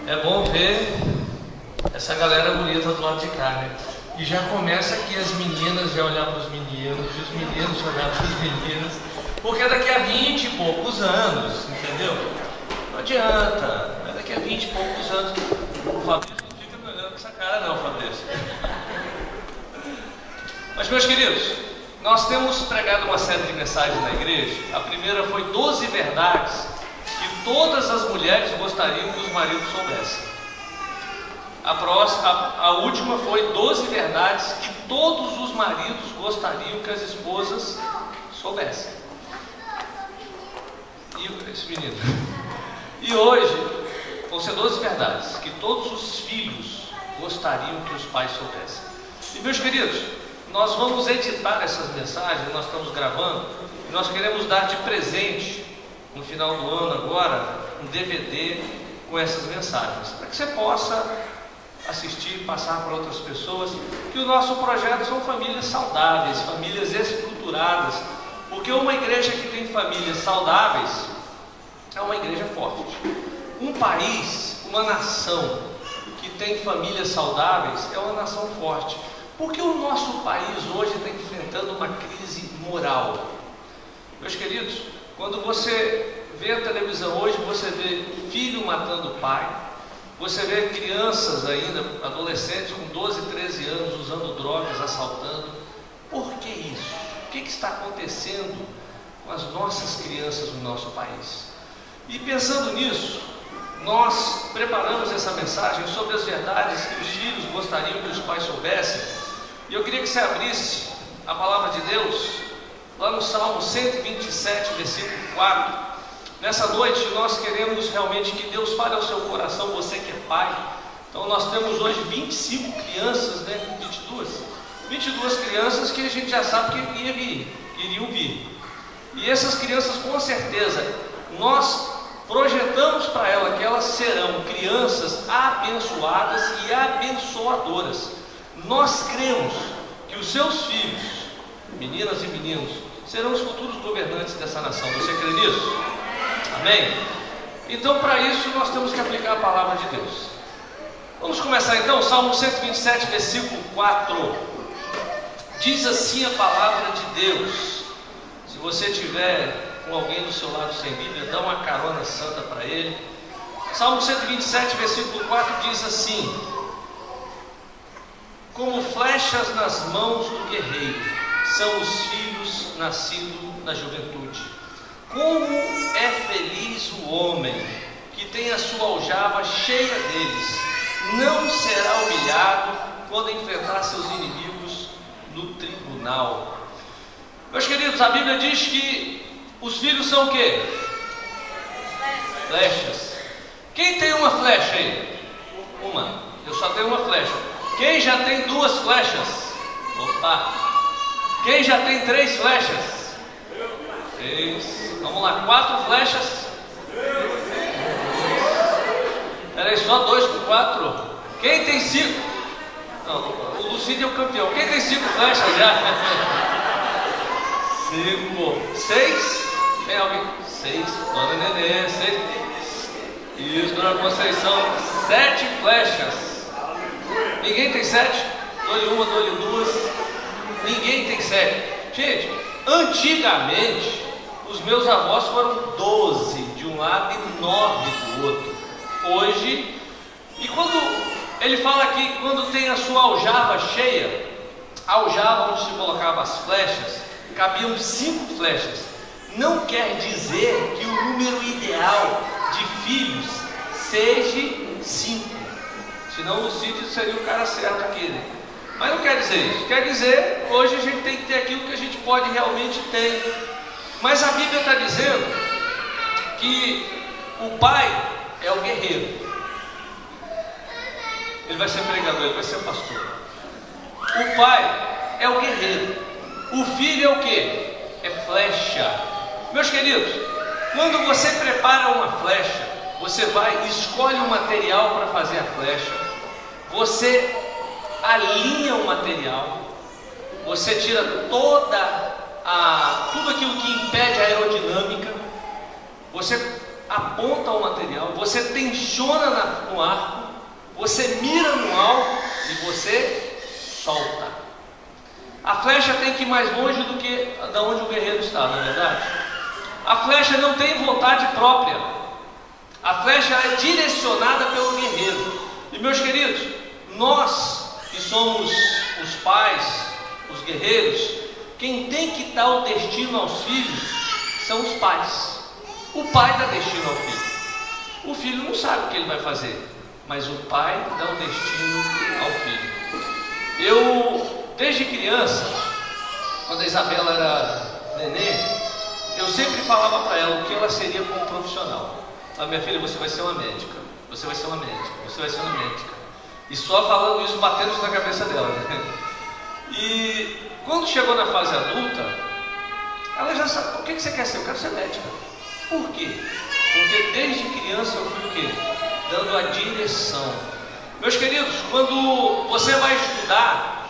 É bom ver essa galera bonita do lado de cá, né? E já começa aqui as meninas já olhar para os meninos, e os meninos olhar para os meninos, porque daqui a 20 e poucos anos, entendeu? Não adianta, mas daqui a 20 e poucos anos, o Fabrício não fica me olhando com essa cara não, Fabrício. Mas, meus queridos, nós temos pregado uma série de mensagens na igreja. A primeira foi 12 verdades que todas as mulheres gostariam que os maridos soubessem. A última foi 12 verdades que todos os maridos gostariam que as esposas soubessem. E esse menino. E hoje vão ser 12 verdades que todos os filhos gostariam que os pais soubessem. E, meus queridos, nós vamos editar essas mensagens, nós estamos gravando, e nós queremos dar de presente, no final do ano agora, um DVD com essas mensagens, para que você possa assistir, passar para outras pessoas, que o nosso projeto são famílias saudáveis, famílias estruturadas, porque uma igreja que tem famílias saudáveis é uma igreja forte. Um país, uma nação que tem famílias saudáveis é uma nação forte. Porque o nosso país hoje está enfrentando uma crise moral. Meus queridos, quando você vê a televisão hoje, você vê filho matando pai, você vê crianças ainda, adolescentes com 12, 13 anos usando drogas, assaltando. Por que isso? O que está acontecendo com as nossas crianças no nosso país? E pensando nisso, nós preparamos essa mensagem sobre as verdades que os filhos gostariam que os pais soubessem. E eu queria que você abrisse a palavra de Deus lá no Salmo 127, versículo 4. Nessa noite nós queremos realmente que Deus fale ao seu coração, você que é pai. Então nós temos hoje 25 crianças, né? 22 crianças que a gente já sabe que iriam vir. E essas crianças, com certeza, nós projetamos para elas que elas serão crianças abençoadas e abençoadoras. Nós cremos que os seus filhos, meninas e meninos, serão os futuros governantes dessa nação. Você crê nisso? Amém? Então, para isso, nós temos que aplicar a palavra de Deus. Vamos começar então, Salmo 127, versículo 4. Diz assim a palavra de Deus. Se você tiver com alguém do seu lado sem Bíblia, dá uma carona santa para ele. Salmo 127, versículo 4 diz assim: como flechas nas mãos do guerreiro são os filhos nascidos na juventude. Como é feliz o homem que tem a sua aljava cheia deles. Não será humilhado quando enfrentar seus inimigos no tribunal. Meus queridos, a Bíblia diz que os filhos são o quê? Flechas. Quem tem uma flecha aí? Uma. Eu só tenho uma flecha. Quem já tem 2 flechas? Opa! Quem já tem 3 flechas? 6. Vamos lá, 4 flechas. Peraí, só 2 com 4? Quem tem 5? Não, o Lucídio é o campeão. Quem tem 5 flechas já? 5. 6? Tem alguém? 6. Dona Nenê, 6. Isso, Dona Conceição, 7 flechas. Ninguém tem 7? Dou-lhe uma, dou-lhe 2. Ninguém tem 7. Gente, antigamente os meus avós foram 12 de um lado e 9 do outro. Hoje, e quando ele fala aqui, quando tem a sua aljava cheia, a aljava onde se colocava as flechas, cabiam 5 flechas. Não quer dizer que o número ideal de filhos seja 5. Senão o Lucídio seria o cara certo aqui, né? Mas não quer dizer isso. Quer dizer, hoje a gente tem que ter aquilo que a gente pode realmente ter. Mas a Bíblia está dizendo que o pai é o guerreiro. Ele vai ser pregador, ele vai ser pastor. O pai é o guerreiro. O filho é o quê? É flecha. Meus queridos, quando você prepara uma flecha, você vai, escolhe um material para fazer a flecha. Você alinha o material, você tira tudo aquilo que impede a aerodinâmica, você aponta ao material, você tensiona no arco, você mira no alvo e você solta. A flecha tem que ir mais longe do que da onde o guerreiro está, não é verdade? A flecha não tem vontade própria. A flecha é direcionada pelo guerreiro. E meus queridos, nós que somos os pais, os guerreiros, quem tem que dar o destino aos filhos são os pais. O pai dá destino ao filho. O filho não sabe o que ele vai fazer, mas o pai dá o destino ao filho. Eu, desde criança, quando a Isabela era nenê, eu sempre falava para ela o que ela seria como profissional. Minha filha, você vai ser uma médica, você vai ser uma médica, você vai ser uma médica. E só falando isso, batendo isso na cabeça dela, né? E quando chegou na fase adulta, ela já sabe, o que você quer ser? Eu quero ser médica. Por quê? Porque desde criança eu fui o quê? Dando a direção. Meus queridos, quando você vai estudar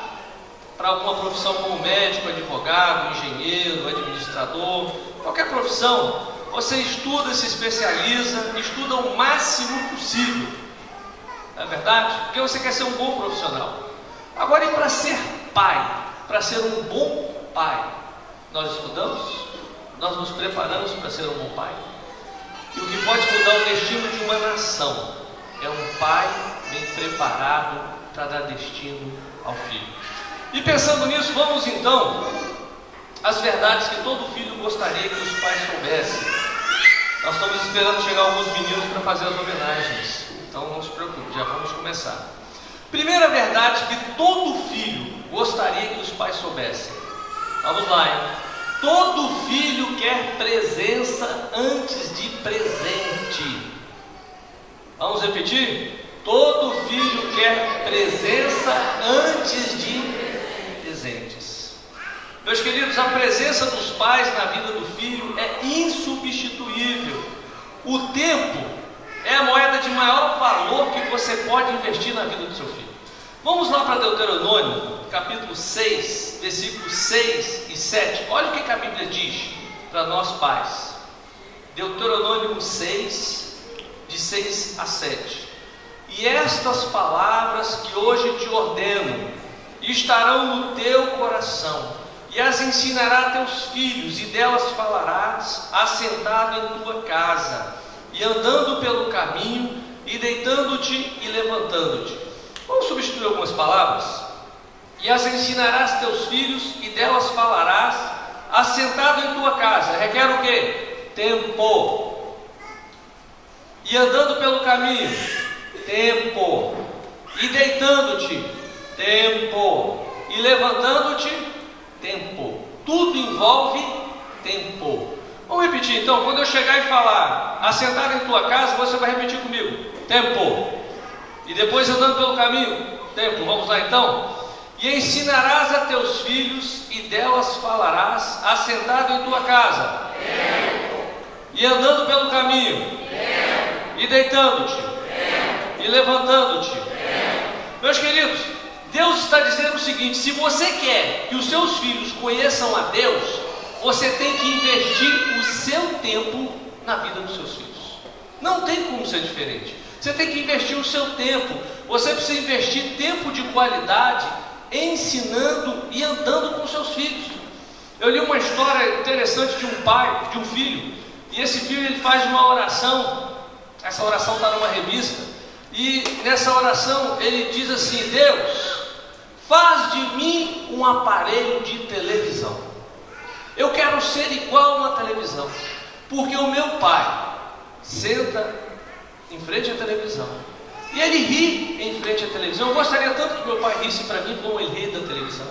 para alguma profissão como médico, advogado, engenheiro, administrador, qualquer profissão, você estuda, se especializa, estuda o máximo possível. Não é verdade? Porque você quer ser um bom profissional. Agora, e para ser pai, para ser um bom pai, nós estudamos, nós nos preparamos para ser um bom pai. E o que pode mudar o destino de uma nação é um pai bem preparado para dar destino ao filho. E pensando nisso, vamos então às verdades que todo filho gostaria que os pais soubessem. Nós estamos esperando chegar alguns meninos para fazer as homenagens, então não se preocupe, já vamos começar. Primeira verdade que todo filho gostaria que os pais soubessem. Vamos lá, hein? Todo filho quer presença antes de presente. Vamos repetir? Todo filho quer presença antes de presentes. Meus queridos, a presença dos pais na vida do filho é insubstituível. O tempo é a moeda de maior valor que você pode investir na vida do seu filho. Vamos lá para Deuteronômio, capítulo 6, versículos 6 e 7. Olha o que a Bíblia diz para nós pais. Deuteronômio 6, de 6 a 7. E estas palavras que hoje te ordeno estarão no teu coração, e as ensinarás a teus filhos, e delas falarás assentado em tua casa, e andando pelo caminho, e deitando-te e levantando-te. Vamos substituir algumas palavras? E as ensinarás a teus filhos, e delas falarás assentado em tua casa. Requer o quê? Tempo. E andando pelo caminho, tempo. E deitando-te, tempo. E levantando-te, tempo. Tudo envolve tempo. Vamos repetir então. Quando eu chegar e falar assentado em tua casa, você vai repetir comigo: tempo. E depois andando pelo caminho, tempo. Vamos lá então. E ensinarás a teus filhos, e delas falarás assentado em tua casa, tempo. E andando pelo caminho, tempo. E deitando-te, tempo. E levantando-te, tempo. Meus queridos, Deus está dizendo o seguinte: se você quer que os seus filhos conheçam a Deus, você tem que investir o seu tempo na vida dos seus filhos. Não tem como ser diferente. Você tem que investir o seu tempo. Você precisa investir tempo de qualidade ensinando e andando com seus filhos. Eu li uma história interessante de um pai, de um filho, e esse filho ele faz uma oração. Essa oração está numa revista, e nessa oração ele diz assim: Deus, faz de mim um aparelho de televisão. Eu quero ser igual a uma televisão, porque o meu pai senta em frente à televisão e ele ri em frente à televisão. Eu gostaria tanto que meu pai risse para mim como ele ri da televisão.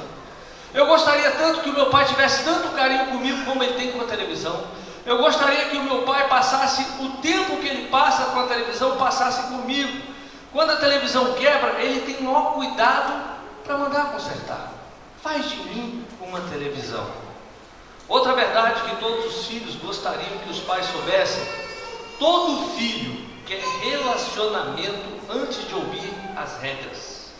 Eu gostaria tanto que o meu pai tivesse tanto carinho comigo como ele tem com a televisão. Eu gostaria que o meu pai passasse o tempo que ele passa com a televisão, passasse comigo. Quando a televisão quebra, ele tem o maior cuidado para mandar consertar. Faz de mim uma televisão. Outra verdade que todos os filhos gostariam que os pais soubessem: todo filho quer relacionamento antes de ouvir as regras.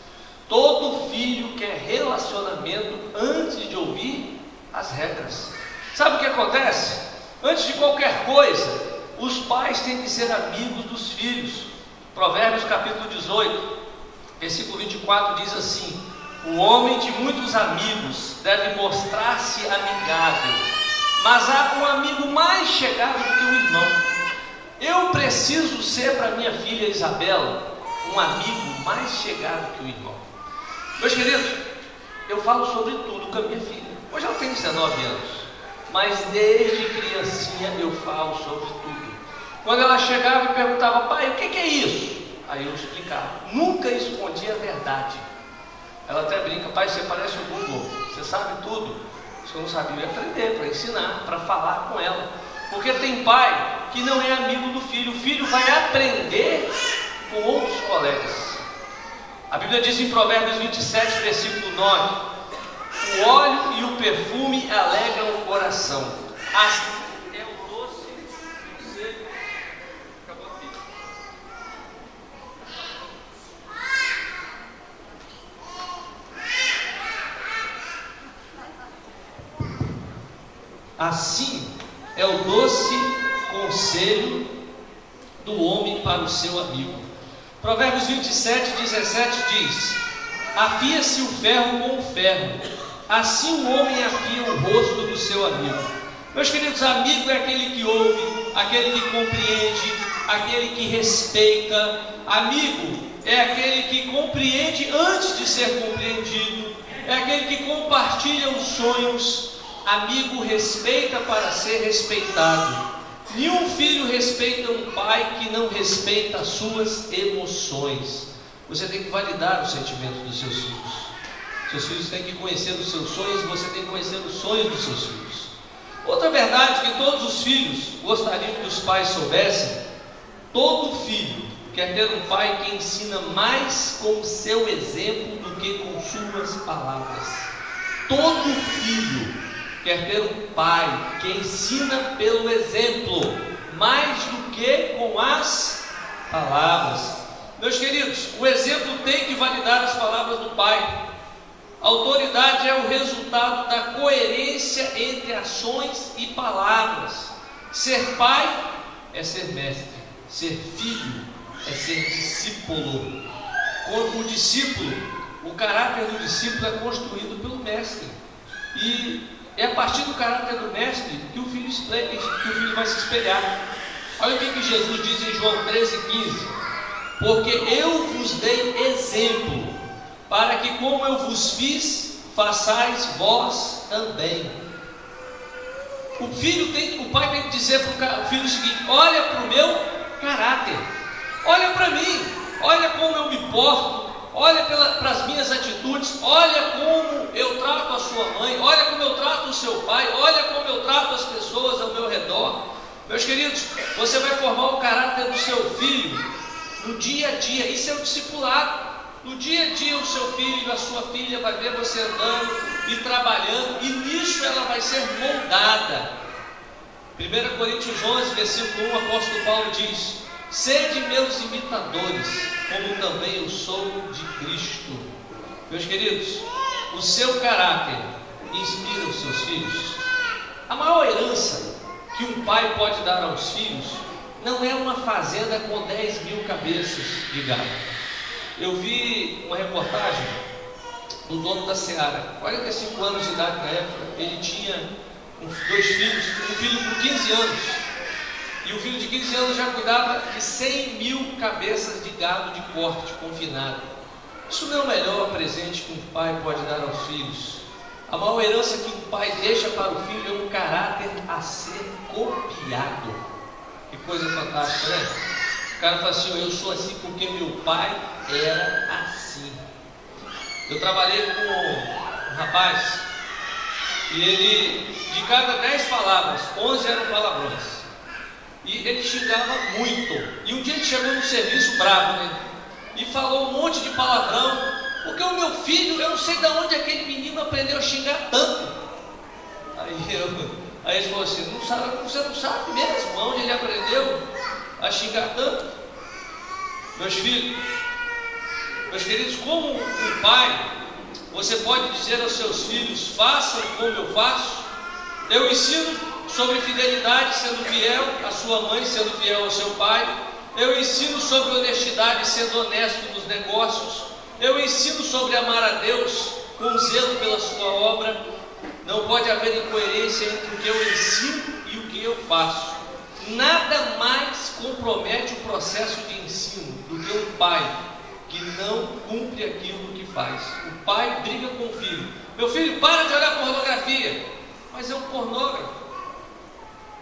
Todo filho quer relacionamento antes de ouvir as regras. Sabe o que acontece? Antes de qualquer coisa, os pais têm que ser amigos dos filhos. Provérbios capítulo 18, versículo 24 diz assim: o homem de muitos amigos deve mostrar-se amigável, mas há um amigo mais chegado do que o irmão. Eu preciso ser para minha filha Isabela um amigo mais chegado que o irmão. Meus queridos, eu falo sobre tudo com a minha filha. Hoje ela tem 19 anos, mas desde criancinha eu falo sobre tudo. Quando ela chegava e perguntava: pai, o que é isso? Aí eu explicava. Nunca escondia a verdade. Ela até brinca: pai, você parece o Google, você sabe tudo. Se eu não sabia, eu ia aprender, para ensinar, para falar com ela. Porque tem pai que não é amigo do filho. O filho vai aprender com outros colegas. A Bíblia diz em Provérbios 27, versículo 9: o óleo e o perfume alegram o coração. É o doce conselho. Acabou aqui. Assim é o doce conselho do homem para o seu amigo. Provérbios 27, 17 diz: afia-se o ferro com o ferro, assim o homem afia o rosto do seu amigo. Meus queridos, amigo é aquele que ouve, aquele que compreende, aquele que respeita. Amigo é aquele que compreende antes de ser compreendido, é aquele que compartilha os sonhos. Amigo respeita para ser respeitado. Nenhum filho respeita um pai que não respeita as suas emoções. Você tem que validar os sentimentos dos seus filhos. Seus filhos têm que conhecer os seus sonhos, e você tem que conhecer os sonhos dos seus filhos. Outra verdade que todos os filhos gostariam que os pais soubessem: todo filho quer ter um pai que ensina mais com o seu exemplo do que com suas palavras. Todo filho quer ter um pai que ensina pelo exemplo, mais do que com as palavras. Meus queridos, o exemplo tem que validar as palavras do pai. A autoridade é o resultado da coerência entre ações e palavras. Ser pai é ser mestre, ser filho é ser discípulo. O discípulo, o caráter do discípulo é construído pelo mestre, e é a partir do caráter do mestre que o filho vai se espelhar. Olha o que Jesus diz em João 13,15: porque eu vos dei exemplo, para que como eu vos fiz, façais vós também. O pai tem que dizer para o filho o seguinte: olha para o meu caráter, olha para mim, olha como eu me porto, olha para as minhas atitudes, olha como eu trato a sua mãe, olha como eu trato o seu pai, olha como eu trato as pessoas ao meu redor. Meus queridos, você vai formar o caráter do seu filho no dia a dia. Isso é o discipulado. No dia a dia, o seu filho, a sua filha vai ver você andando e trabalhando, e nisso ela vai ser moldada. 1 Coríntios 11, versículo 1, o apóstolo Paulo diz: sede meus imitadores, como também eu sou de Cristo. Meus queridos, o seu caráter inspira os seus filhos. A maior herança que um pai pode dar aos filhos não é uma fazenda com 10 mil cabeças de gado. Eu vi uma reportagem do dono da Seara, 45 anos de idade na época. Ele tinha 2 filhos, um filho com 15 anos, e o filho de 15 anos já cuidava de 100 mil cabeças de gado de corte confinado. Isso não é o melhor presente que um pai pode dar aos filhos. A maior herança que um pai deixa para o filho é um caráter a ser copiado. Que coisa fantástica, né? O cara fala assim: eu sou assim porque meu pai era assim. Eu trabalhei com um rapaz, e ele, de cada 10 palavras, 11 eram palavrões, e ele xingava muito. E um dia ele chegou no serviço bravo, né? E falou um monte de palavrão, porque o meu filho, eu não sei de onde aquele menino aprendeu a xingar tanto. Aí ele falou assim: você não sabe mesmo onde ele aprendeu a xingar tanto? Meus filhos, meus queridos, como um pai, você pode dizer aos seus filhos: façam como eu faço. Eu ensino sobre fidelidade, sendo fiel à sua mãe, sendo fiel ao seu pai. Eu ensino sobre honestidade, sendo honesto nos negócios. Eu ensino sobre amar a Deus com zelo pela sua obra. Não pode haver incoerência entre o que eu ensino e o que eu faço. Nada mais compromete o processo de ensino do que um pai que não cumpre aquilo que faz. O pai briga com o filho: meu filho, para de olhar pornografia. Mas é um pornógrafo.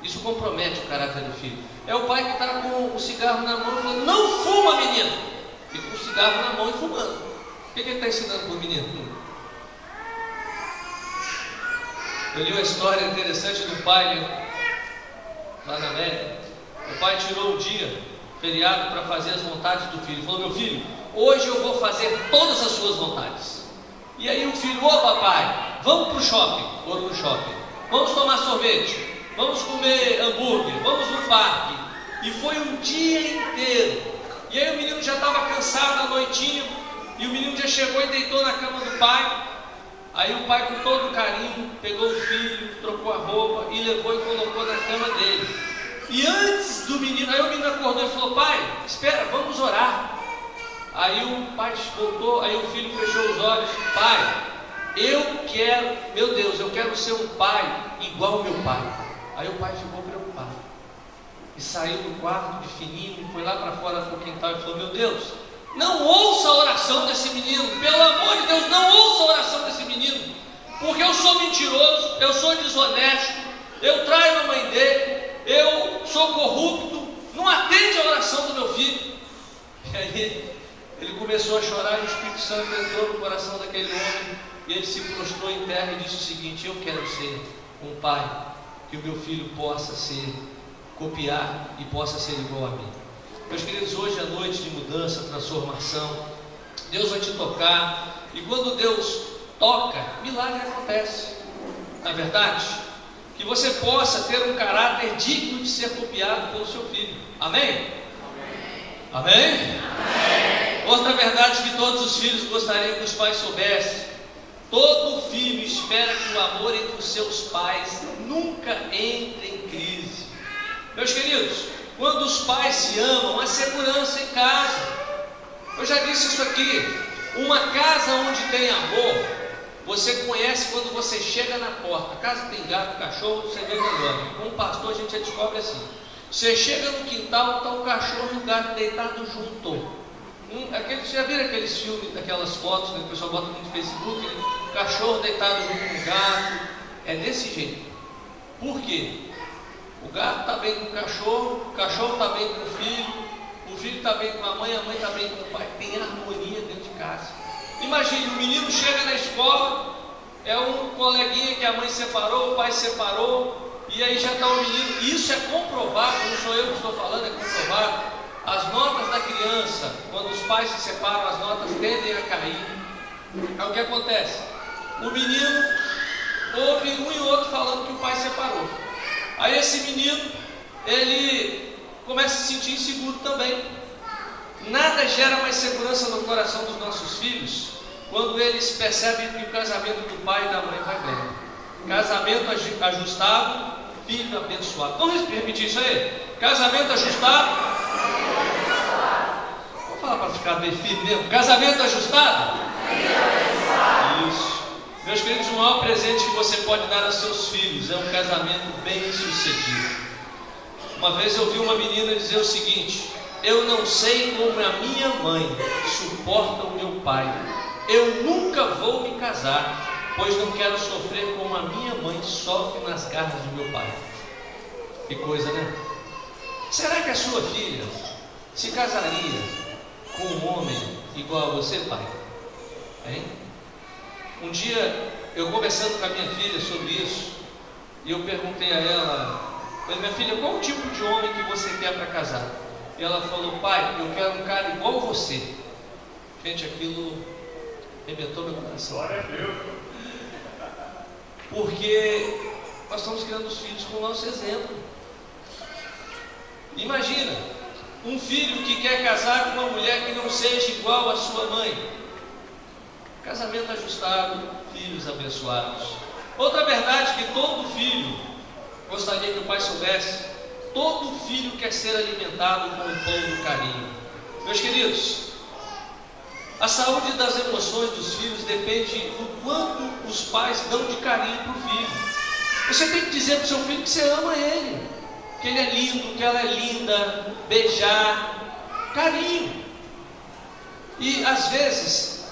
Isso compromete o caráter do filho. É o pai que está com o cigarro na mão e falando: não fuma, menino. E com o cigarro na mão e fumando. O que ele está ensinando para o menino? Eu li uma história interessante do pai lá na América. O pai tirou um dia feriado para fazer as vontades do filho. Ele falou: meu filho, hoje eu vou fazer todas as suas vontades. E aí o filho: ô papai, vamos para o shopping. Foram no shopping. Vamos tomar sorvete, vamos comer hambúrguer, vamos no parque. E foi um dia inteiro. E aí o menino já estava cansado à noitinha, e o menino já chegou e deitou na cama do pai. Aí o pai, com todo carinho, pegou o filho, trocou a roupa e levou e colocou na cama dele. E antes do menino, aí o menino acordou e falou: pai, espera, vamos orar. Aí o pai voltou, aí o filho fechou os olhos: pai, eu quero, meu Deus, eu quero ser um pai igual ao meu pai. Aí o pai ficou preocupado e saiu do quarto de fininho, foi lá para fora do quintal e falou: meu Deus, não ouça a oração desse menino, pelo amor de Deus, não ouça a oração desse menino, porque eu sou mentiroso, eu sou desonesto, eu traio a mãe dele, eu sou corrupto, não atende a oração do meu filho. E aí ele começou a chorar e o Espírito Santo entrou no coração daquele homem e ele se prostrou em terra e disse o seguinte: eu quero ser um pai que o meu filho possa copiar e possa ser igual a mim. Meus queridos, hoje é noite de mudança, transformação. Deus vai te tocar, e quando Deus toca, milagre acontece. Na verdade, que você possa ter um caráter digno de ser copiado pelo seu filho. Amém? Amém? Amém? Outra verdade que todos os filhos gostariam que os pais soubessem: todo filho espera que o amor entre os seus pais nunca entre em crise. Meus queridos, quando os pais se amam, há segurança em casa. Eu já disse isso aqui: uma casa onde tem amor, você conhece quando você chega na porta. A casa tem gato, cachorro, você vê melhor. Como pastor, a gente já descobre assim: você chega no quintal, está o cachorro e o gato deitado junto. Já viram aqueles filmes, aquelas fotos que o pessoal bota no Facebook, né? Cachorro deitado junto com o gato. É desse jeito. Por quê? O gato está bem com o cachorro está bem com o filho está bem com a mãe está bem com o pai. Tem harmonia dentro de casa. Imagine, o menino chega na escola, é um coleguinha que a mãe separou, o pai separou, e aí já está o menino. Isso é comprovado, não sou eu que estou falando, é comprovado. As notas da criança, quando os pais se separam, as notas tendem a cair. Aí o que acontece? O menino ouve um e outro falando que o pai separou. Aí esse menino, ele começa a se sentir inseguro também. Nada gera mais segurança no coração dos nossos filhos quando eles percebem que o casamento do pai e da mãe vai bem. Casamento ajustado, filho abençoado. Vamos repetir isso aí? Casamento ajustado. Vamos falar para ficar bem firme mesmo. Casamento ajustado. Isso. Meus queridos, o maior presente que você pode dar aos seus filhos é um casamento bem sucedido. Uma vez eu vi uma menina dizer o seguinte: eu não sei como a minha mãe suporta o meu pai. Eu nunca vou me casar, pois não quero sofrer como a minha mãe sofre nas garras do meu pai. Que coisa, né? Será que a sua filha se casaria com um homem igual a você, pai? Hein? Um dia, eu conversando com a minha filha sobre isso, e eu perguntei a ela: minha filha, qual o tipo de homem que você quer para casar? E ela falou: pai, eu quero um cara igual a você. Gente, aquilo arrebentou meu coração. Glória a Deus. Porque nós estamos criando os filhos com o nosso exemplo. Imagina, um filho que quer casar com uma mulher que não seja igual à sua mãe. Casamento ajustado, filhos abençoados. Outra verdade que todo filho gostaria que o pai soubesse, todo filho quer ser alimentado com o pão do carinho. Meus queridos, a saúde das emoções dos filhos depende do quanto os pais dão de carinho para o filho. Você tem que dizer para o seu filho que você ama ele, que ele é lindo, que ela é linda, beijar, carinho. E às vezes,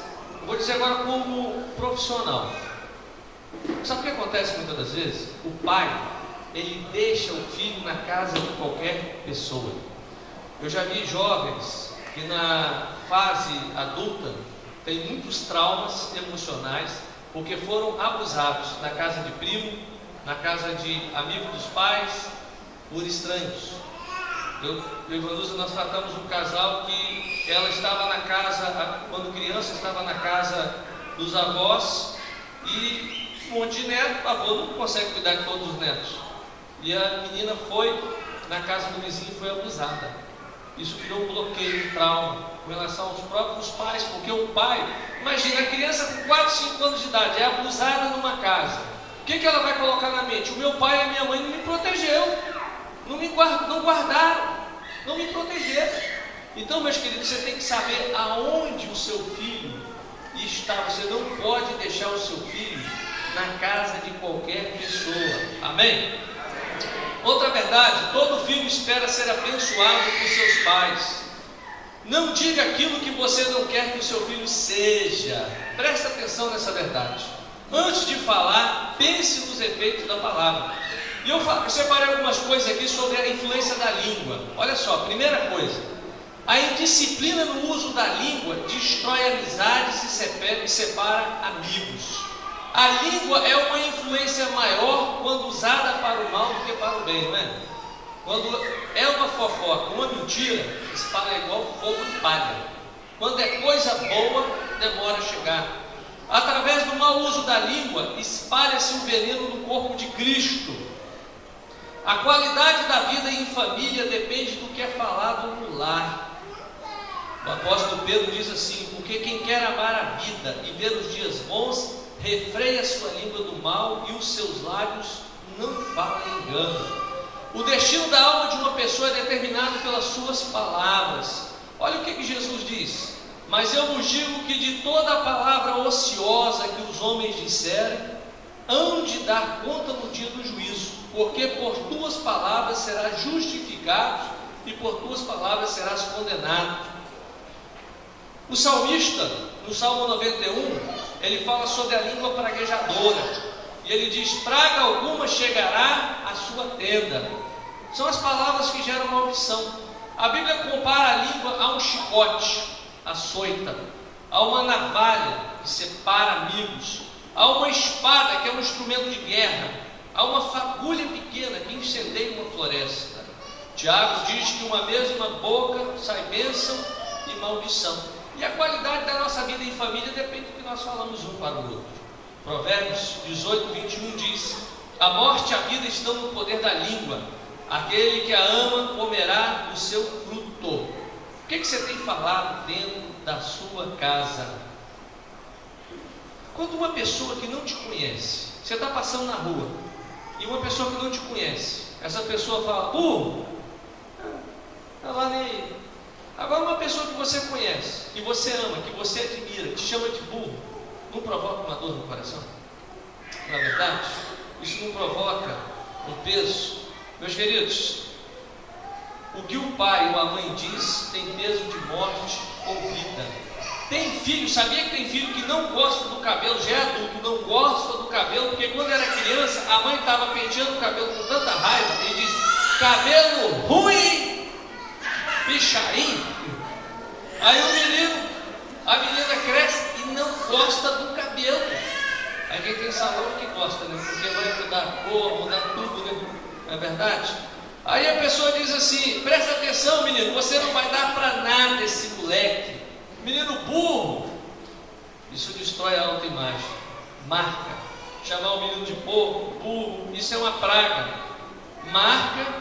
vou dizer agora como profissional, sabe o que acontece muitas das vezes? O pai, ele deixa o filho na casa de qualquer pessoa. Eu já vi jovens que na fase adulta têm muitos traumas emocionais porque foram abusados na casa de primo, na casa de amigo dos pais, por estranhos. Eu e Vanusa, nós tratamos um casal que ela estava na casa, quando criança, estava na casa dos avós e um monte de neto, o avô não consegue cuidar de todos os netos. E a menina foi na casa do vizinho e foi abusada. Isso criou um bloqueio, um trauma com relação aos próprios pais, porque o pai, imagina, a criança com 4, 5 anos de idade é abusada numa casa. O que ela vai colocar na mente? O meu pai e a minha mãe não me protegeu, não guardaram, não me protegeram. Então, meus queridos, você tem que saber aonde o seu filho está. Você não pode deixar o seu filho na casa de qualquer pessoa. Amém? Outra verdade, todo filho espera ser abençoado por seus pais. Não diga aquilo que você não quer que o seu filho seja. Presta atenção nessa verdade. Antes de falar, pense nos efeitos da palavra. E eu separei algumas coisas aqui sobre a influência da língua. Olha só, primeira coisa, a indisciplina no uso da língua destrói amizades e separa amigos. A língua é uma influência maior quando usada para o mal do que para o bem, não é? Quando é uma fofoca, uma mentira, espalha igual fogo de palha. Quando é coisa boa, demora a chegar. Através do mau uso da língua, espalha-se o veneno no corpo de Cristo. A qualidade da vida em família depende do que é falado no lar. O apóstolo Pedro diz assim: porque quem quer amar a vida e ver os dias bons, refreia a sua língua do mal e os seus lábios não falam engano. O destino da alma de uma pessoa é determinado pelas suas palavras. Olha o que Jesus diz: mas eu vos digo que de toda a palavra ociosa que os homens disserem, hão de dar conta no dia do juízo, porque por tuas palavras serás justificado e por tuas palavras serás condenado. O salmista, no Salmo 91, ele fala sobre a língua praguejadora, e ele diz: praga alguma chegará à sua tenda. São as palavras que geram maldição. A Bíblia compara a língua a um chicote, açoita, a uma navalha que separa amigos, a uma espada que é um instrumento de guerra, a uma fagulha pequena que incendeia uma floresta. Tiago diz que uma mesma boca sai bênção e maldição. E a qualidade da nossa vida em família depende do que nós falamos um para o outro. Provérbios 18, 21 diz: a morte e a vida estão no poder da língua, aquele que a ama comerá do seu fruto. O que você tem falado dentro da sua casa? Quando uma pessoa que não te conhece, você está passando na rua, e uma pessoa que não te conhece, essa pessoa fala: burro, está lá nem aí. Agora uma pessoa que você conhece, que você ama, que você admira, te chama de burro, não provoca uma dor no coração? Na verdade, isso não provoca um peso? Meus queridos, o que o pai ou a mãe diz tem peso de morte ou vida. Tem filho, sabia que tem filho que não gosta do cabelo, já é adulto, não gosta do cabelo, porque quando era criança, a mãe estava penteando o cabelo com tanta raiva, e diz: cabelo ruim, pichain. Aí o menino, a menina cresce e não gosta do cabelo. Aí quem tem salão é que gosta, né? Porque vai mudar a cor, mudar tudo, né? Não é verdade? Aí a pessoa diz assim: presta atenção, menino, você não vai dar para nada esse moleque. Menino burro. Isso destrói a autoimagem, marca. Chamar o menino de porco, burro, isso é uma praga. Marca.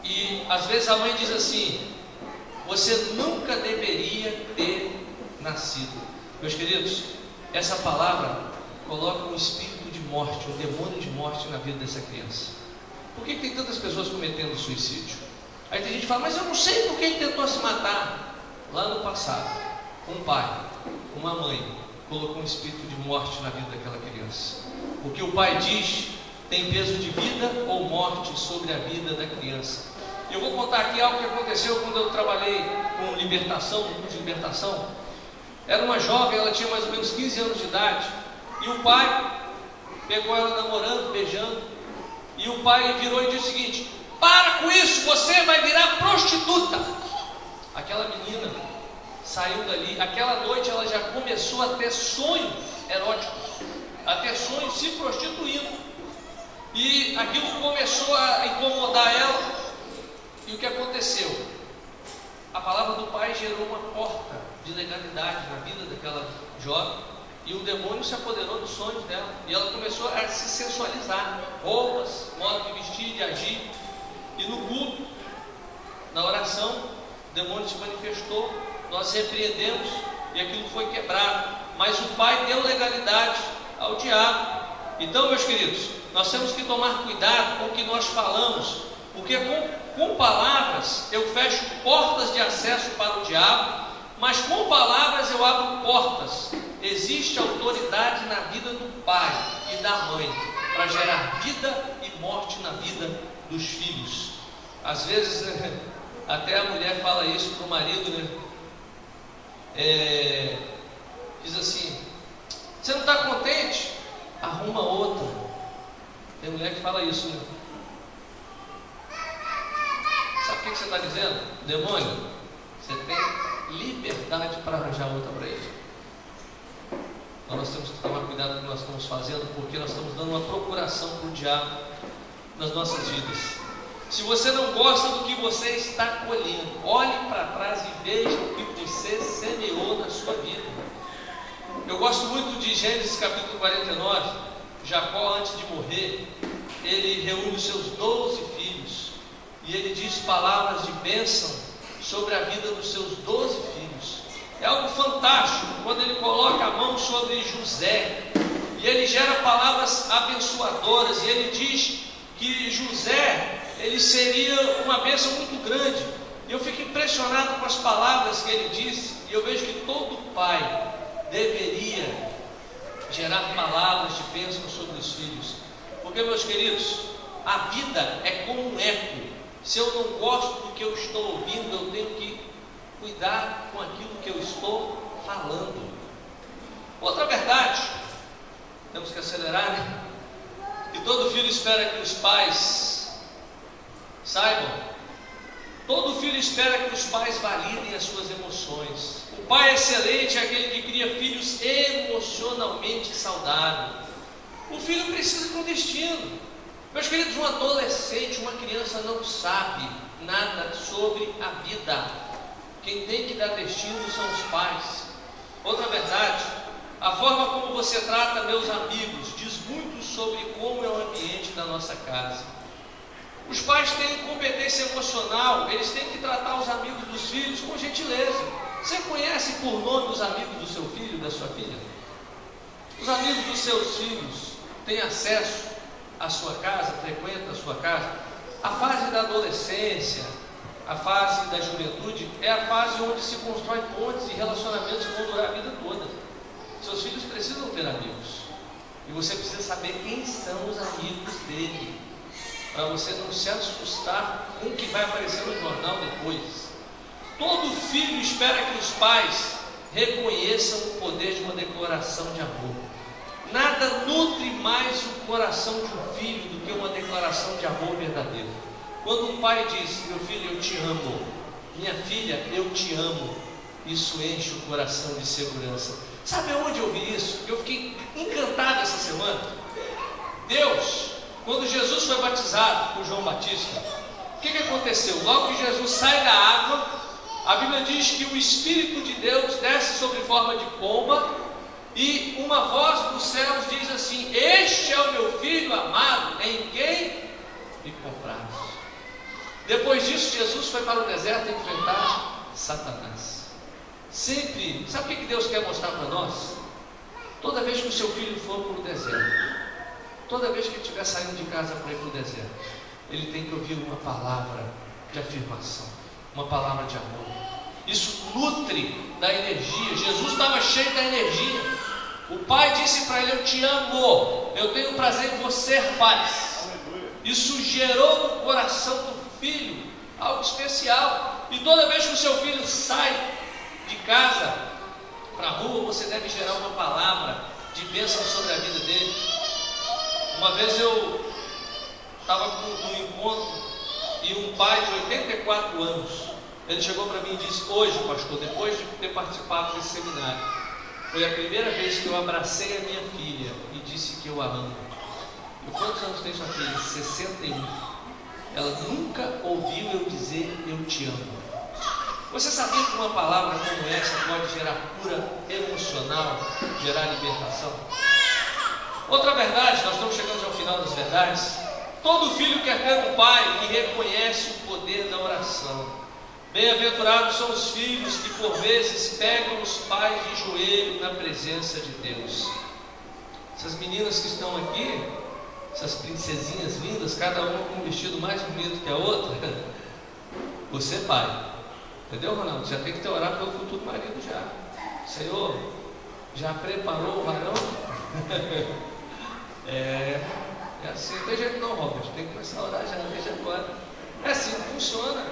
E às vezes a mãe diz assim: você nunca deveria ter nascido. Meus queridos, essa palavra coloca um espírito de morte, um demônio de morte na vida dessa criança. por que tem tantas pessoas cometendo suicídio? Aí tem gente que fala, mas eu não sei por que ele tentou se matar. Lá no passado, um pai, uma mãe, colocou um espírito de morte na vida daquela criança. O que o pai diz tem peso de vida ou morte sobre a vida da criança. Eu vou contar aqui algo que aconteceu quando eu trabalhei com libertação, no curso de libertação. Era uma jovem, ela tinha mais ou menos 15 anos de idade, e o pai pegou ela namorando, beijando, e o pai virou e disse o seguinte: para com isso, você vai virar prostituta. Aquela menina saiu dali, aquela noite ela já começou a ter sonhos eróticos, a ter sonhos se prostituindo, e aquilo começou a incomodar ela. E o que aconteceu? A palavra do pai gerou uma porta de legalidade na vida daquela jovem, e o demônio se apoderou dos sonhos dela, e ela começou a se sensualizar, roupas, modo de vestir, de agir. E no culto, na oração, o demônio se manifestou, nós repreendemos e aquilo foi quebrado, mas o pai deu legalidade ao diabo. Então, meus queridos, nós temos que tomar cuidado com o que nós falamos, porque com palavras eu fecho portas de acesso para o diabo, mas com palavras eu abro portas. Existe autoridade na vida do pai e da mãe para gerar vida e morte na vida dos filhos. Às vezes, né, até a mulher fala isso para o marido, né? Diz assim: você não está contente? Arruma outra. Tem mulher que fala isso, né? Sabe o que você está dizendo? Demônio, você tem liberdade para arranjar outra para ele. Então nós temos que tomar cuidado com o que nós estamos fazendo, porque nós estamos dando uma procuração para o diabo nas nossas vidas. Se você não gosta do que você está colhendo, olhe para trás e veja o que você semeou na sua vida. Eu gosto muito de Gênesis capítulo 49. Jacó, antes de morrer, ele reúne os seus 12 filhos e ele diz palavras de bênção sobre a vida dos seus 12 filhos. É algo fantástico quando ele coloca a mão sobre José e ele gera palavras abençoadoras, e ele diz que José, ele seria uma bênção muito grande. E eu fico impressionado com as palavras que ele disse, e eu vejo que todo pai deveria gerar palavras de bênção sobre os filhos, porque, meus queridos, a vida é como um eco. Se eu não gosto do que eu estou ouvindo, eu tenho que cuidar com aquilo que eu estou falando. Outra verdade, temos que acelerar, né? E todo filho espera que os pais saibam. Todo filho espera que os pais validem as suas emoções. O pai excelente é aquele que cria filhos emocionalmente saudáveis. O filho precisa de um destino. Meus queridos, um adolescente, uma criança não sabe nada sobre a vida. Quem tem que dar destino são os pais. Outra verdade, a forma como você trata meus amigos diz muito sobre como é o ambiente da nossa casa. Os pais têm competência emocional, eles têm que tratar os amigos dos filhos com gentileza. Você conhece por nome os amigos do seu filho, da sua filha? Os amigos dos seus filhos têm acesso à sua casa, frequentam a sua casa? A fase da adolescência, a fase da juventude é a fase onde se constrói pontes e relacionamentos que vão durar a vida toda. Seus filhos precisam ter amigos, e você precisa saber quem são os amigos dele, para você não se assustar com o que vai aparecer no jornal depois. Todo filho espera que os pais reconheçam o poder de uma declaração de amor. Nada nutre mais o coração de um filho do que uma declaração de amor verdadeiro. Quando um pai diz: meu filho, eu te amo, minha filha, eu te amo, isso enche o coração de segurança. Sabe aonde eu vi isso? Eu fiquei encantado essa semana. Deus, quando Jesus foi batizado por João Batista, o que aconteceu? Logo que Jesus sai da água, a Bíblia diz que o Espírito de Deus desce sobre forma de pomba, e uma voz dos céus diz assim: este é o meu filho amado, em quem me compraste. Depois disso, Jesus foi para o deserto enfrentar Satanás. Sempre, sabe o que Deus quer mostrar para nós? Toda vez que o seu filho for para o deserto, toda vez que ele estiver saindo de casa para ir para o deserto, ele tem que ouvir uma palavra de afirmação, uma palavra de amor. Isso nutre da energia. Jesus estava cheio da energia. O pai disse para ele: eu te amo, eu tenho prazer em você, rapaz. Isso gerou no coração do filho algo especial. E toda vez que o seu filho sai de casa para a rua, você deve gerar uma palavra de bênção sobre a vida dele. Uma vez eu estava num encontro e um pai de 84 anos, ele chegou para mim e disse: hoje, pastor, depois de ter participado desse seminário, foi a primeira vez que eu abracei a minha filha e disse que eu a amo. E quantos anos tem sua filha? 61. Ela nunca ouviu eu dizer eu te amo. Você sabia que uma palavra como essa pode gerar cura emocional, gerar libertação? Outra verdade, nós estamos chegando ao final das verdades. Todo filho quer ter um pai que reconhece o poder da oração. Bem-aventurados são os filhos que por vezes pegam os pais de joelho na presença de Deus. Essas meninas que estão aqui, essas princesinhas lindas, cada uma com um vestido mais bonito que a outra, você pai, entendeu, Ronaldo? Já tem que ter orado pelo futuro marido já. Senhor, já preparou o varão? É assim, não tem jeito não, Robert, tem que começar a orar já, desde agora. É assim que funciona.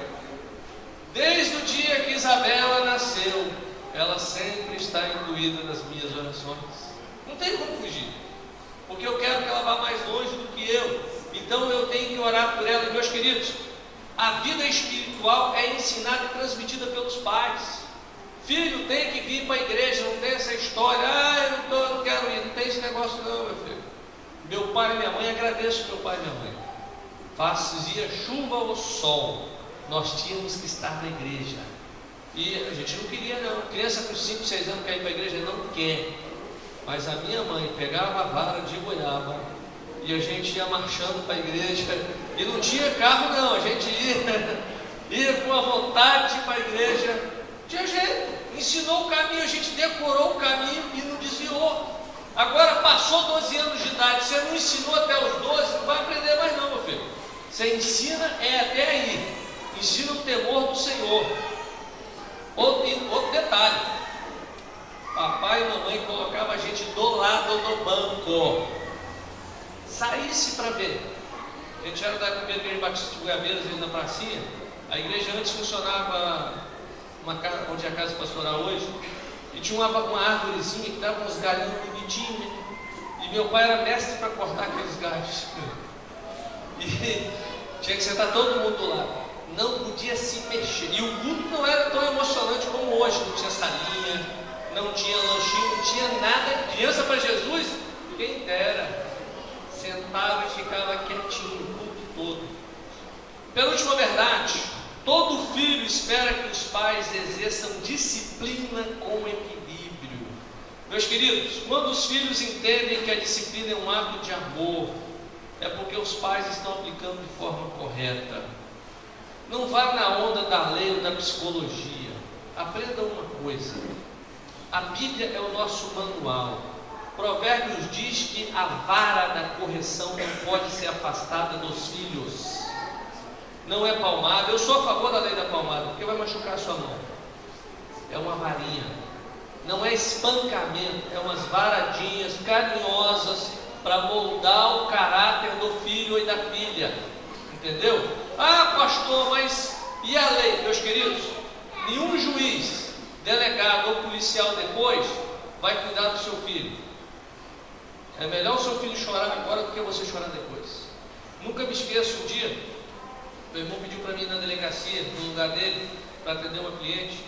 Desde o dia que Isabela nasceu, ela sempre está incluída nas minhas orações. Não tem como fugir, porque eu quero que ela vá mais longe do que eu. Então eu tenho que orar por ela. E meus queridos, a vida espiritual é ensinada e transmitida pelos pais. Filho tem que vir para a igreja, não tem essa história: eu não quero ir, não tem esse negócio não, meu filho. Meu pai e minha mãe, agradeço meu pai e minha mãe. Fazia chuva ou sol, nós tínhamos que estar na igreja. E a gente não queria não. Criança com 5, 6 anos quer ir para a igreja, não quer. Mas a minha mãe pegava a vara de goiaba e a gente ia marchando para a igreja. E não tinha carro não, a gente ia com a vontade de ir para a igreja. Tinha jeito, ensinou o caminho, a gente decorou o caminho e não desviou. Agora passou 12 anos de idade, você não ensinou até os 12, não vai aprender mais não, meu filho. Você ensina até aí, ensina o temor do Senhor. Outro detalhe: papai e mamãe colocavam a gente do lado do banco. Saísse para ver. A gente era da primeira igreja batista de Goiabeiras, ali na pracinha. A igreja antes funcionava onde é a casa pastoral hoje, e tinha uma árvorezinha que dava uns galhinhos bonitinhos, né? E meu pai era mestre para cortar aqueles galhos. E tinha que sentar todo mundo do lado. Não podia se mexer. E o culto não era tão emocionante como hoje. Não tinha salinha, não tinha lanchinho, não tinha nada. Criança para Jesus, quem dera. Sentava e ficava quietinho o culto todo. Penúltima verdade: todo filho espera que os pais exerçam disciplina com equilíbrio. Meus queridos, quando os filhos entendem que a disciplina é um ato de amor, é porque os pais estão aplicando de forma correta. Não vá na onda da lei ou da psicologia. Aprenda uma coisa: a Bíblia é o nosso manual. Provérbios diz que a vara da correção não pode ser afastada dos filhos. Não é palmada. Eu sou a favor da lei da palmada, porque vai machucar a sua mão. É uma varinha. Não é espancamento, é umas varadinhas carinhosas para moldar o caráter do filho e da filha. Entendeu? Ah, pastor, mas e a lei? Meus queridos, nenhum juiz, delegado ou policial depois vai cuidar do seu filho. É melhor o seu filho chorar agora do que você chorar depois. Nunca me esqueço, um dia meu irmão pediu para mim ir na delegacia, no lugar dele, para atender uma cliente,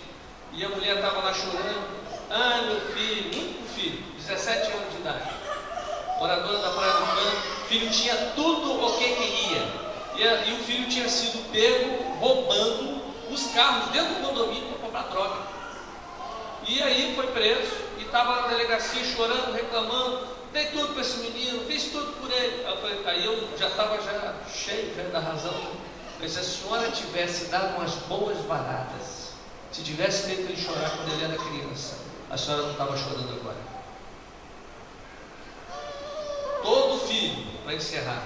e a mulher estava lá chorando. Ah, meu filho, único filho, 17 anos de idade, moradora da Praia do Canto, o filho tinha tudo o que queria, e o filho tinha sido pego roubando os carros dentro do condomínio para comprar droga. E aí foi preso, e estava na delegacia chorando, reclamando: dei tudo para esse menino, fiz tudo por ele. Aí eu já estava cheio da razão. Mas se a senhora tivesse dado umas boas varadas, se tivesse feito ele chorar quando ele era criança, a senhora não estava chorando agora. Todo filho, para encerrar,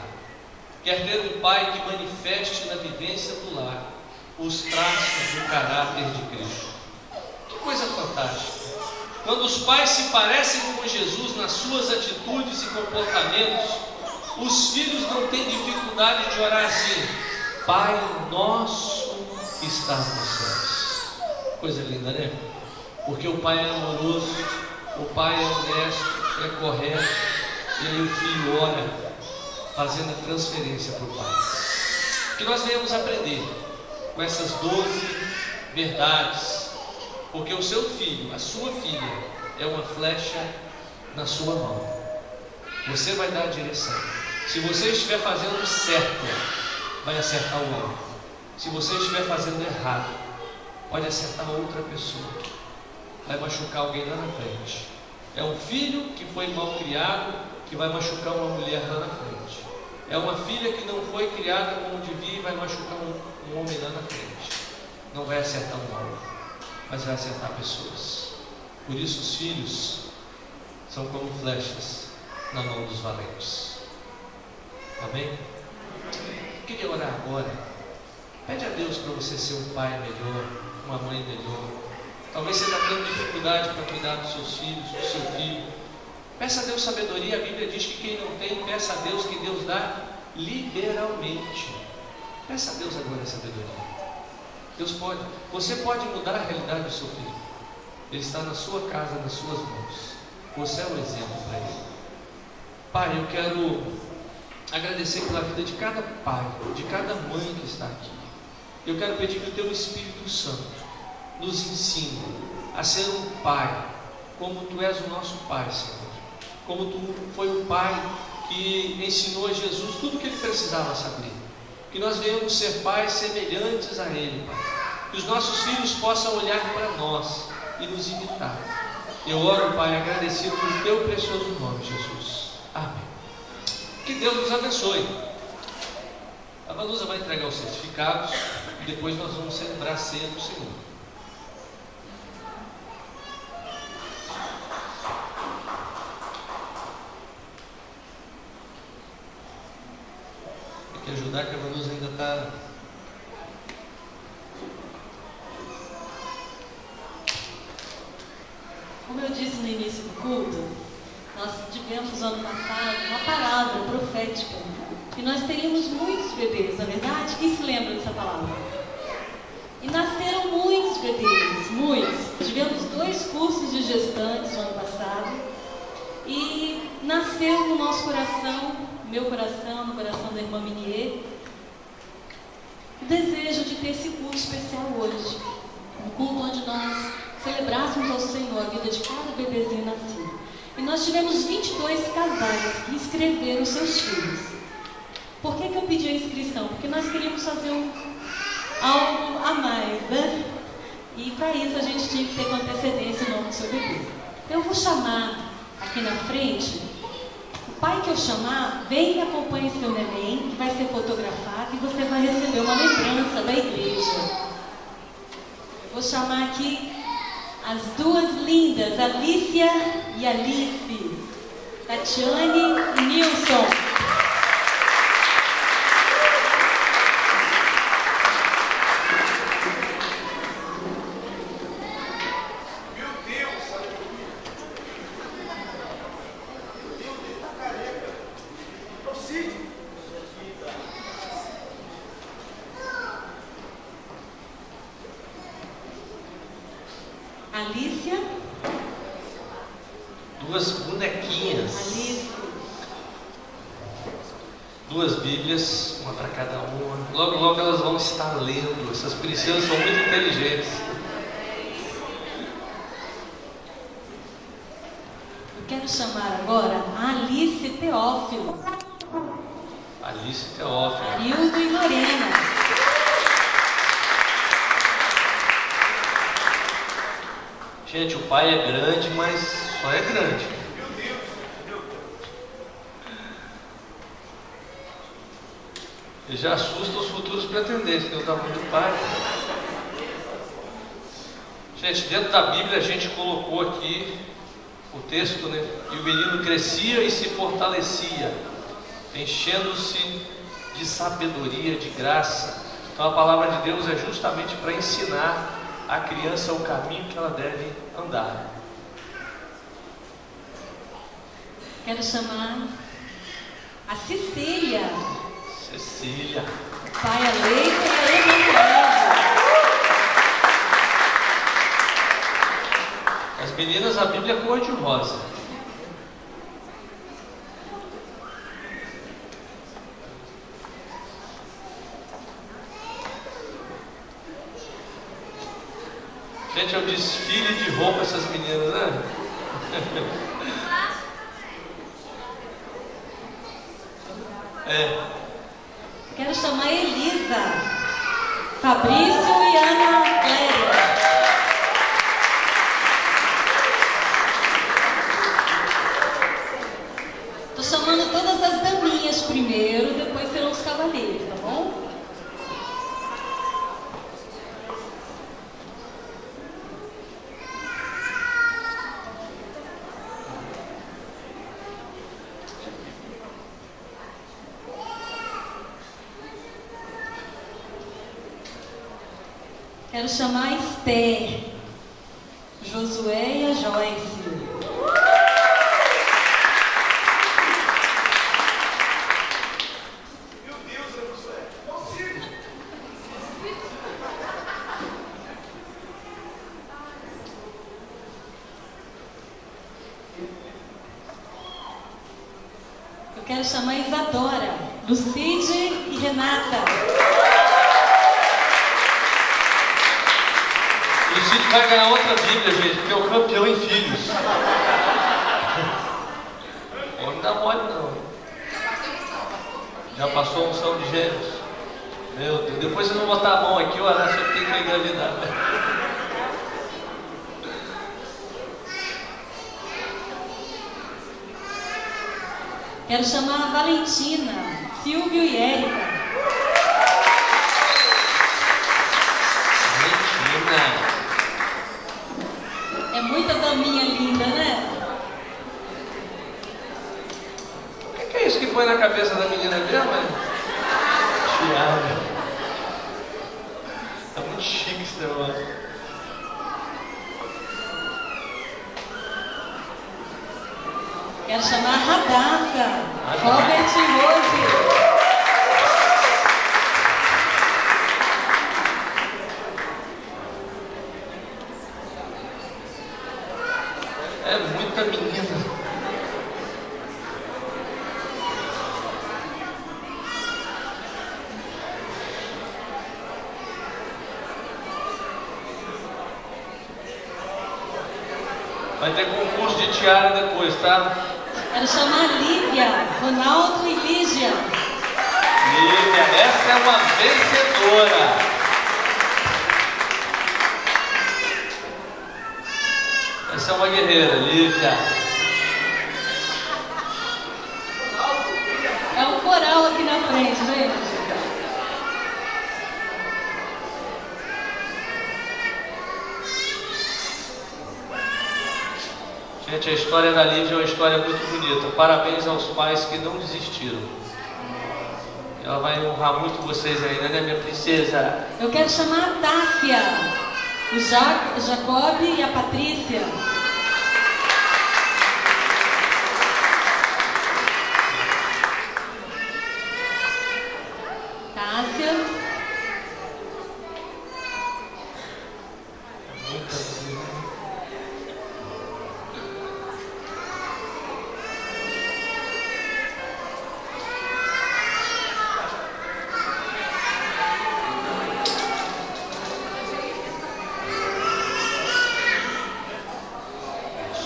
quer ter um pai que manifeste na vivência do lar os traços do caráter de Cristo. Que coisa fantástica! Quando os pais se parecem com Jesus nas suas atitudes e comportamentos, os filhos não têm dificuldade de orar assim: Pai nosso que está nos céus. Coisa linda, né? Porque o pai é amoroso, o pai é honesto, é correto, e aí o filho ora, fazendo a transferência para o pai. Que nós venhamos aprender com essas 12 verdades, porque o seu filho, a sua filha, é uma flecha na sua mão. Você vai dar a direção. Se você estiver fazendo certo, vai acertar o outro. Se você estiver fazendo errado, pode acertar outra pessoa, vai machucar alguém lá na frente. É um filho que foi mal criado que vai machucar uma mulher lá na frente. É uma filha que não foi criada como devia e vai machucar um homem lá na frente. Não vai acertar um alvo, mas vai acertar pessoas. Por isso os filhos são como flechas na mão dos valentes. Amém? Eu queria orar agora. Pede a Deus para você ser um pai melhor, uma mãe melhor. Talvez você está tendo dificuldade para cuidar dos seus filhos, do seu filho. Peça a Deus sabedoria. A Bíblia diz que quem não tem, peça a Deus, que Deus dá liberalmente. Peça a Deus agora a sabedoria. Deus pode, você pode mudar a realidade do seu filho. Ele está na sua casa, nas suas mãos. Você é um exemplo para ele. Pai, eu quero agradecer pela vida de cada pai, de cada mãe que está aqui. Eu quero pedir que o Teu Espírito Santo nos ensine a ser um pai, como Tu és o nosso Pai, Senhor. Como Tu foi o Pai que ensinou a Jesus tudo o que ele precisava saber. Que nós venhamos ser pais semelhantes a Ele, Pai. Que os nossos filhos possam olhar para nós e nos imitar. Eu oro, Pai, agradecido pelo Teu precioso nome, Jesus. Amém. Que Deus nos abençoe. A Vanusa vai entregar os certificados e depois nós vamos celebrar a ceia do Senhor. Tem que ajudar, que a Vanusa ainda está... Como eu disse no início do culto, nós tivemos ano passado uma palavra profética que nós teríamos muitos bebês, na verdade? Quem se lembra dessa palavra? E nasceram muitos bebês, muitos. Tivemos 2 cursos de gestantes no ano passado e nasceu no nosso coração, no meu coração, no coração da irmã Minier, o desejo de ter esse culto especial hoje, um culto onde nós celebrássemos ao Senhor a vida de cada bebezinho nascido. E nós tivemos 22 casais que inscreveram seus filhos. Por que eu pedi a inscrição? Porque nós queríamos fazer algo a mais, né? E para isso a gente tinha que ter com antecedência o nome do seu bebê. Então eu vou chamar aqui na frente, o pai que eu chamar, vem e acompanhe seu neném, que vai ser fotografado e você vai receber uma lembrança da igreja. Eu vou chamar aqui as 2 lindas, Alicia e Alice, Tatiane e Nilson. Meu Deus! Tá careca. É o Cid. Alicia, 2 bonequinhas, Alice, 2 Bíblias, uma para cada uma. Logo, logo elas vão estar lendo. Essas princesas são muito inteligentes. eu quero chamar agora a Alice Teófilo, Alice Teófilo. Arildo e Lorena. Gente, o pai é grande, mas só é grande. Meu Deus! Ele já assusta os futuros pretendentes, tem o tamanho do pai. Gente, dentro da Bíblia a gente colocou aqui o texto, né? E o menino crescia e se fortalecia, enchendo-se de sabedoria, de graça. Então a palavra de Deus é justamente para ensinar a criança o caminho que ela deve andar. Quero chamar a Cecília. Cecília. Pai Aleita e a Emanuele. As meninas, a Bíblia é cor de rosa. Gente, é um desfile de roupa essas meninas, né? Quero chamar a Elisa, Fabrício e Ana Clélia. Estou chamando todas as daminhas primeiro, depois serão os cavaleiros, tá bom? Quero chamar a Esther, Josué e a Joyce. Meu Deus, Josué. Consigo. Eu quero chamar a Isadora, Lucide e Renata. O Cid vai ganhar outra Bíblia, gente, porque é o campeão em filhos. Não dá mole, não. Já passou a unção de gêmeos. Meu Deus, depois você não botar a mão aqui, o Arácio tem que engravidar. Quero chamar a Valentina, Silvio e Érica. É muita daminha linda, né? O que é isso que põe na cabeça da menina mesmo? Tiara. Tá muito chique esse negócio. Quero chamar a Radassa, Robert e Rose. É muita menina. Vai ter concurso de tiara depois, tá? Quero chamar a Lívia, Ronaldo e Lígia. Lívia, essa é uma vencedora. Essa é uma guerreira, Lívia. É um coral aqui na frente, gente. Gente, a história da Lívia é uma história muito bonita. Parabéns aos pais que não desistiram. Ela vai honrar muito vocês ainda, né, minha princesa? Eu quero chamar a Tássia, o Jacob e a Patrícia. Tássia.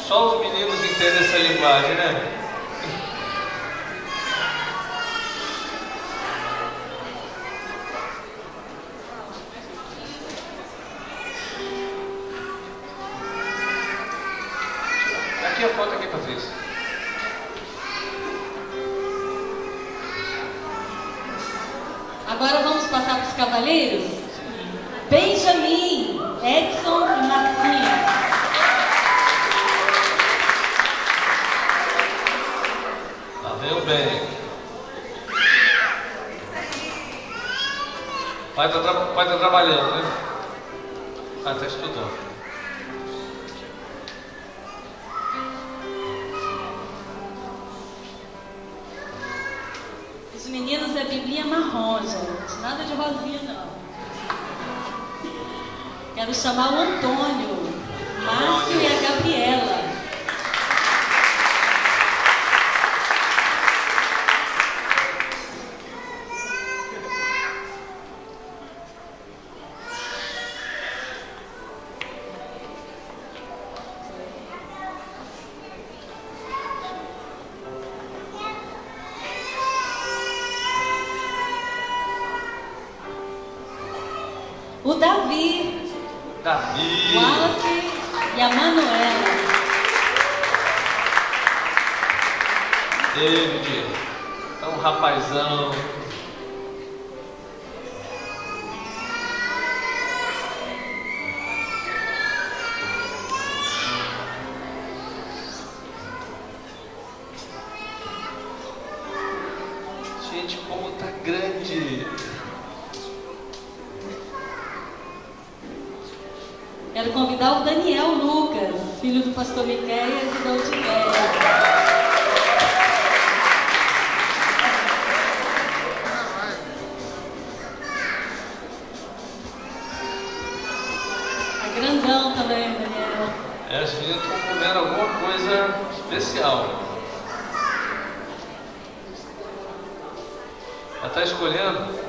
Só os meninos entendem essa linguagem, né? Aqui a foto, aqui, Patrícia. Agora vamos passar para os cavaleiros? Benjamin, Edson e Marcinho. Tá vendo bem? Pai está trabalhando, né? Ah, está estudando. Os meninos é Biblia marrom, gente. Nada de rosinha, não. Quero chamar o Antônio, o Márcio e a Gabriela. O Davi, o Wallace e a Manuela. David, é um rapazão. Gente, como tá grande. Quero convidar o Daniel Lucas, filho do pastor Miqueias e da Odilé. Tá grandão também, Daniel. As meninas estão comendo alguma coisa especial. Ela está escolhendo.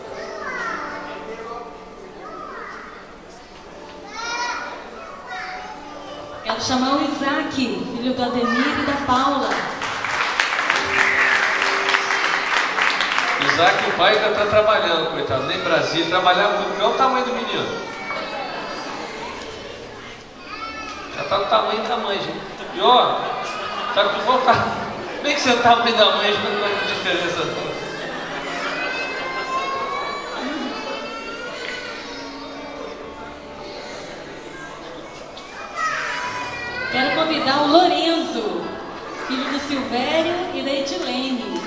Quero chamar o Isaac, filho do Ademir e da Paula. Isaac, o pai ainda está trabalhando, coitado, nem em Brasília. Trabalhar muito, porque olha o tamanho do menino. Já está do tamanho da mãe, gente. Pior, está com vontade. Bem que você é o tamanho da mãe, mas não faz diferença não. Quero convidar o Lorenzo, filho do Silvério e da Edilene.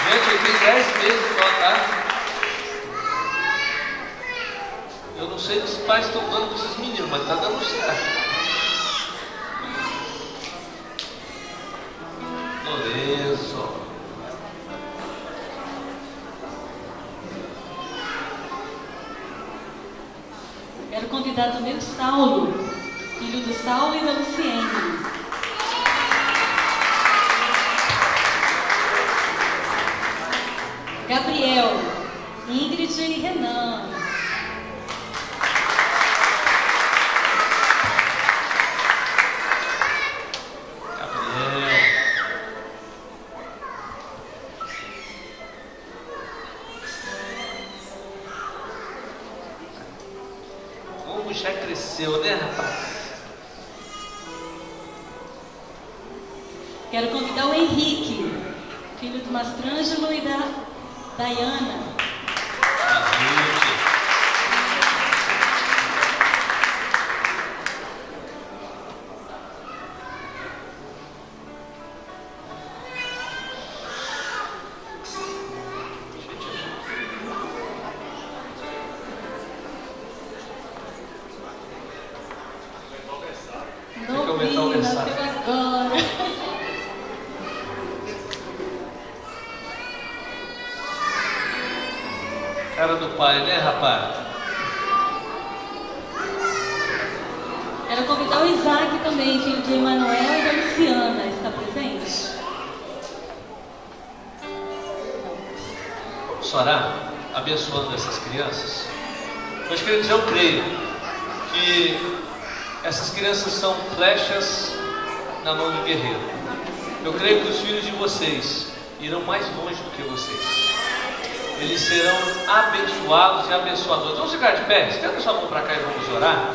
Gente, ele tem 10 meses só, tá? Eu não sei o que os pais estão dando para esses meninos, mas está dando certo. Lorenzo. Quero convidar também o Saulo, filho do Saulo e da Luciene. Gabriel, Ingrid e Renan. Já cresceu, né, rapaz? Quero convidar o Henrique, filho do Mastrângelo e da Dayana. Cara do pai, né, rapaz? Quero convidar o Isaac também, filho de Emanuel e da Luciana. Está presente? Vamos orar, abençoando essas crianças. Meus queridos, eu creio que essas crianças são flechas na mão do guerreiro. Eu creio que os filhos de vocês irão mais longe do que vocês. Eles serão abençoados e abençoadores. Vamos ficar de pé? Estenda sua mão para cá e vamos orar.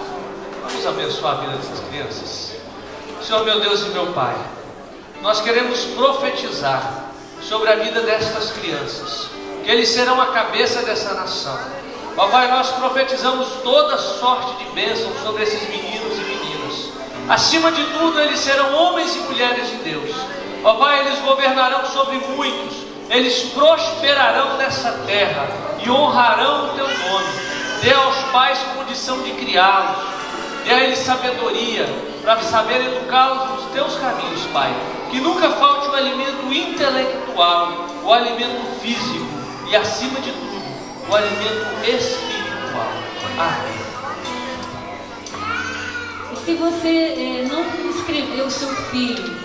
Vamos abençoar a vida dessas crianças. Senhor meu Deus e meu Pai, nós queremos profetizar sobre a vida destas crianças, que eles serão a cabeça dessa nação. Ó Pai, nós profetizamos toda sorte de bênção sobre esses meninos e meninas. Acima de tudo, eles serão homens e mulheres de Deus. Ó Pai, eles governarão sobre muitos. Eles prosperarão nessa terra, e que honrarão o teu nome. Dê aos pais condição de criá-los, dê a eles sabedoria, para saber educá-los nos teus caminhos, Pai. Que nunca falte o alimento intelectual, o alimento físico e, acima de tudo, o alimento espiritual. Amém. E se você não inscreveu o seu filho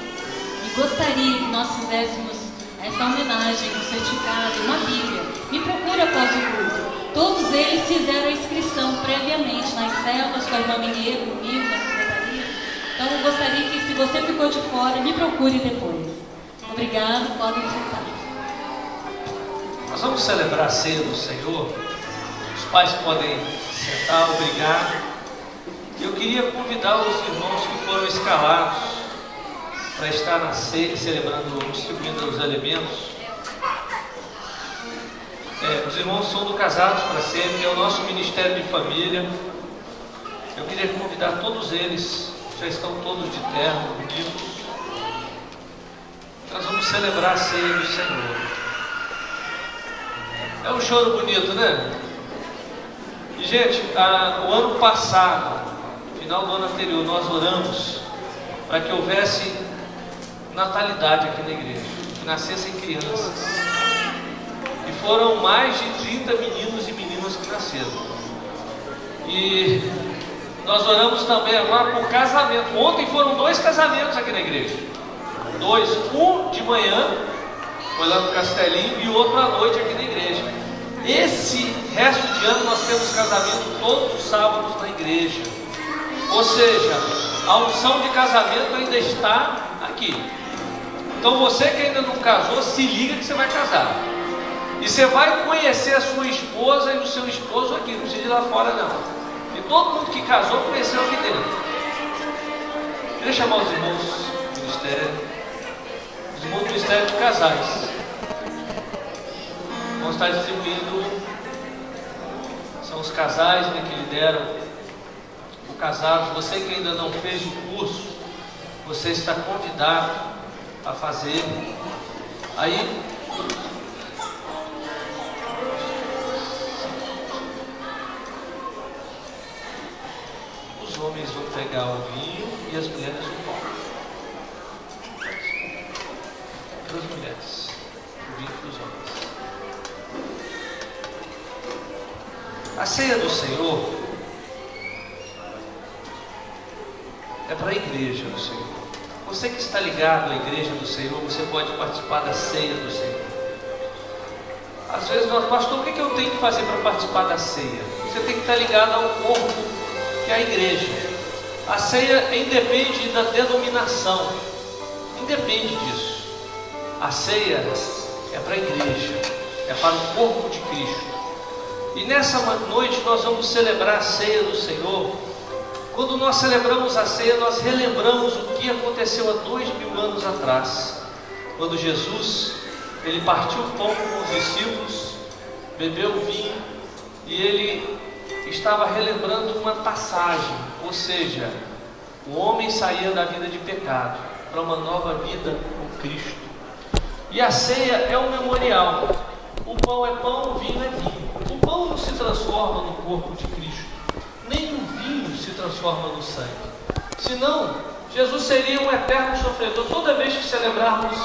e gostaria que nós fizéssemos essa homenagem, um certificado, uma Bíblia, me procure após o culto. Todos eles fizeram a inscrição previamente nas células, com a irmã Mineiro, comigo, na secretaria. Então eu gostaria que, se você ficou de fora, me procure depois. Obrigado, podem sentar. Nós vamos celebrar a ceia do Senhor. Os pais podem sentar, obrigado. Eu queria convidar os irmãos que foram escalados para estar na ceia, celebrando, distribuindo os alimentos. Os irmãos são do Casados para Sempre, que é o nosso Ministério de Família. Eu queria convidar todos eles, já estão todos de terno, bonitos. Nós vamos celebrar a ceia do Senhor. É um choro bonito, né? E, gente, o ano passado, final do ano anterior, nós oramos para que houvesse natalidade aqui na igreja, que nascessem crianças. E foram mais de 30 meninos e meninas que nasceram. E nós oramos também agora por casamento. Ontem foram 2 casamentos aqui na igreja. 2, um de manhã, foi lá no Castelinho, e o outro à noite aqui na igreja. Esse resto de ano nós temos casamento todos os sábados na igreja. Ou seja, a unção de casamento ainda está aqui. Então você que ainda não casou, se liga que você vai casar. E você vai conhecer a sua esposa e o seu esposo aqui, não precisa ir lá fora não. E todo mundo que casou conheceu aqui dentro. Queria chamar os irmãos do ministério, os irmãos do ministério de casais. Vamos estar distribuindo, são os casais, né, que lideram o Casados. Você que ainda não fez o curso, você está convidado a fazer. Aí, os homens vão pegar o vinho e as mulheres o pão. Para as mulheres, o vinho para os homens. A ceia do Senhor é para a igreja do Senhor. Você que está ligado à igreja do Senhor, você pode participar da ceia do Senhor. Às vezes nós, pastor, o que eu tenho que fazer para participar da ceia? Você tem que estar ligado ao corpo, que é a igreja. A ceia independe da denominação, independe disso. A ceia é para a igreja, é para o corpo de Cristo. E nessa noite nós vamos celebrar a ceia do Senhor. Quando nós celebramos a ceia, nós relembramos o que aconteceu há 2000 anos atrás, quando Jesus, ele partiu o pão com os discípulos, bebeu o vinho, e ele estava relembrando uma passagem, ou seja, o homem saía da vida de pecado para uma nova vida com Cristo. E a ceia é um memorial. O pão é pão, o vinho é vinho. O pão não se transforma no corpo de Cristo, nem o vinho se transforma no sangue. Senão, Jesus seria um eterno sofredor. Toda vez que celebrarmos